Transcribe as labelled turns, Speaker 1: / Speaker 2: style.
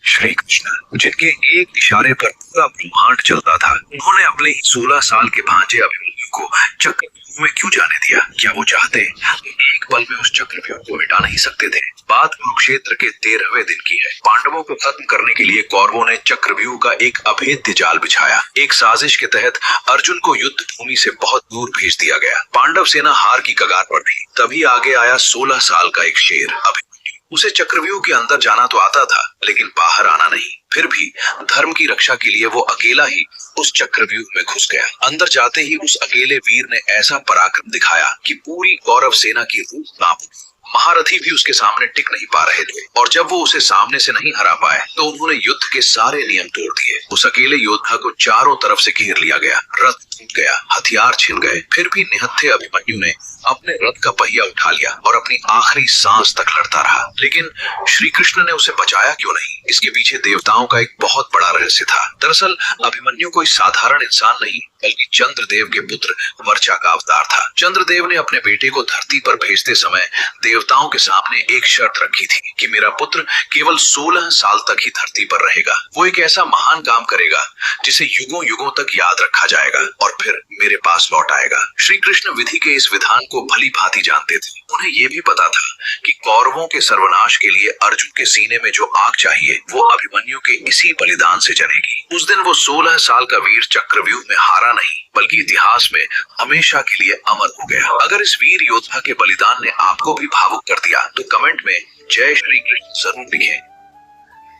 Speaker 1: श्री कृष्ण, जिनके एक इशारे पर पूरा ब्रह्मांड चलता था, उन्होंने अपने 16 साल के भांजे अभिमन्यु को चक्रव्यूह में क्यों जाने दिया? क्या वो चाहते तो एक पल में उस चक्रव्यूह को मिटा नहीं सकते थे? बात कुरुक्षेत्र के 13वें दिन की है। पांडवों को खत्म करने के लिए कौरवों ने चक्रव्यूह का एक अभेद्य जाल बिछाया। एक साजिश के तहत अर्जुन को युद्ध भूमि से बहुत दूर भेज दिया गया। पांडव सेना हार की कगार पर थी। तभी आगे आया 16 साल का एक शेर अभिमन्यु। उसे चक्रव्यूह के अंदर जाना तो आता था, लेकिन बाहर आना नहीं। फिर भी धर्म की रक्षा के लिए वो अकेला ही उस चक्रव्यूह में घुस गया। अंदर जाते ही उस अकेले वीर ने ऐसा पराक्रम दिखाया कि पूरी कौरव सेना की रूह कांप उठी। महारथी भी उसके सामने टिक नहीं पा रहे थे, और जब वो उसे सामने से नहीं हरा पाए तो उन्होंने युद्ध के सारे नियम तोड़ दिए। उस अकेले योद्धा को चारों तरफ से घेर लिया गया। रथ टूट गया, हथियार छिन गए। फिर भी निहत्थे अभिमन्यु ने अपने रथ का पहिया उठा लिया और अपनी आखिरी सांस तक लड़ता रहा। लेकिन श्री कृष्ण ने उसे बचाया क्यों नहीं? इसके पीछे देवताओं का एक बहुत बड़ा रहस्य था। दरअसल अभिमन्यु कोई साधारण इंसान नहीं, बल्कि चंद्रदेव के पुत्र वर्चा का अवतार था। चंद्रदेव ने अपने बेटे को धरती पर भेजते समय देवताओं के सामने एक शर्त रखी थी कि मेरा पुत्र केवल 16 साल तक ही धरती पर रहेगा। वो एक ऐसा महान काम करेगा जिसे युगों युगों तक याद रखा जाएगा और फिर मेरे पास लौट आएगा। श्री कृष्ण विधि के इस विधान को भली भांति जानते थे। उन्हें यह भी पता था कि कौरवों के सर्वनाश के लिए अर्जुन के सीने में जो आग चाहिए वो अभिमन्यु के इसी बलिदान से जलेगी। उस दिन वो 16 साल का वीर चक्रव्यूह में हारा नहीं, बल्कि इतिहास में हमेशा के लिए अमर हो गया। अगर इस वीर योद्धा के बलिदान ने आपको भी भावुक कर दिया तो कमेंट में जय श्री कृष्ण जरूर लिखें।